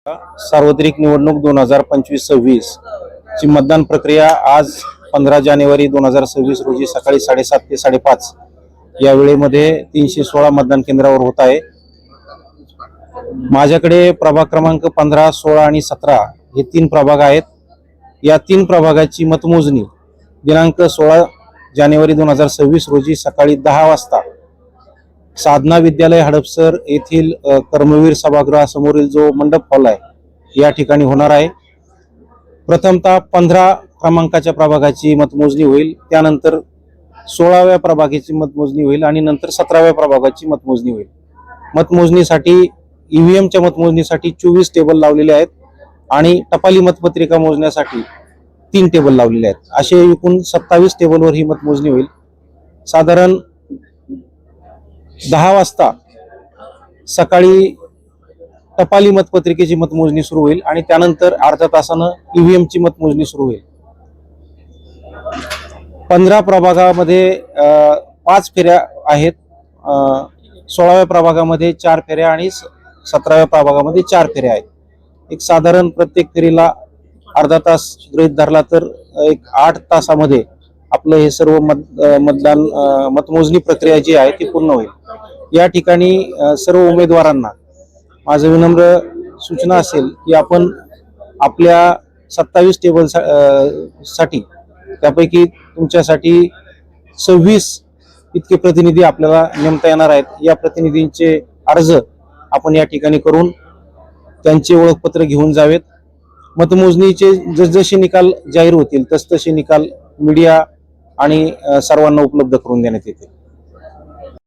सार्वत्रिक निवडणूक 2025-26 ची मतदान प्रक्रिया आज 15 जानेवारी 2026 रोजी सकाळी 7:30 ते 5:30 या वेळेमध्ये 316 मतदान केंद्रावर होत आहे। माझ्याकडे प्रभाग क्रमांक 15, 16 आणि 17 हे 3 प्रभाग आहेत। या 3 प्रभागाची मतमोजणी दिनांक 16 जानेवारी 2026 रोजी सकाळी 10 वाजता साधना विद्यालय हडपसर येथील कर्मवीर सभागृहासमोरील जो मंडप हॉल आहे या ठिकाणी होणार आहे। प्रथमतः 15 क्रमांकाच्या प्रभागाची मतमोजणी होईल, त्यानंतर 16व्या प्रभागाची मतमोजणी होईल आणि नंतर 17व्या प्रभागाची मतमोजणी होईल। मतमोजणीसाठी ईव्हीएमच्या मतमोजणीसाठी 24 टेबल लावलेले आहेत आणि टपाली मतपत्रिका मोजण्यासाठी 3 टेबल लावलेले आहेत। असे एकूण 27 टेबलवर ही मतमोजणी होईल। साधारण 10 वाजता सकाळी टपाली मतपत्रिकेची मतमोजणी सुरू होईल आणि त्यानंतर अर्ध्या तासानं ईव्हीएमची मतमोजणी सुरू होईल। 15 प्रभागामध्ये 5 फेऱ्या आहेत, 16व्या प्रभागामध्ये 4 फेऱ्या आणि 17व्या प्रभागामध्ये 4 फेऱ्या आहेत। एक साधारण प्रत्येक फेरीला अर्धा तास गृहीत धरला तर एक 8 तासामध्ये आपलं हे सर्व मतमोजणी प्रक्रिया जी आहे ती पूर्ण होईल। या ठिकाणी सर्व उमेदवारांना माझं विनम्र सूचना असेल की आपण आपल्या 27 टेबल साठी त्यापैकी तुमच्यासाठी 26 इतके प्रतिनिधी आपल्याला नेमता येणार आहेत। या प्रतिनिधींचे अर्ज आपण या ठिकाणी करून त्यांचे ओळखपत्र घेऊन जावेत। मतमोजणीचे जसजसे निकाल जाहीर होतील तसतसे निकाल मीडिया आणि सर्वांना उपलब्ध करून देण्यात येतील।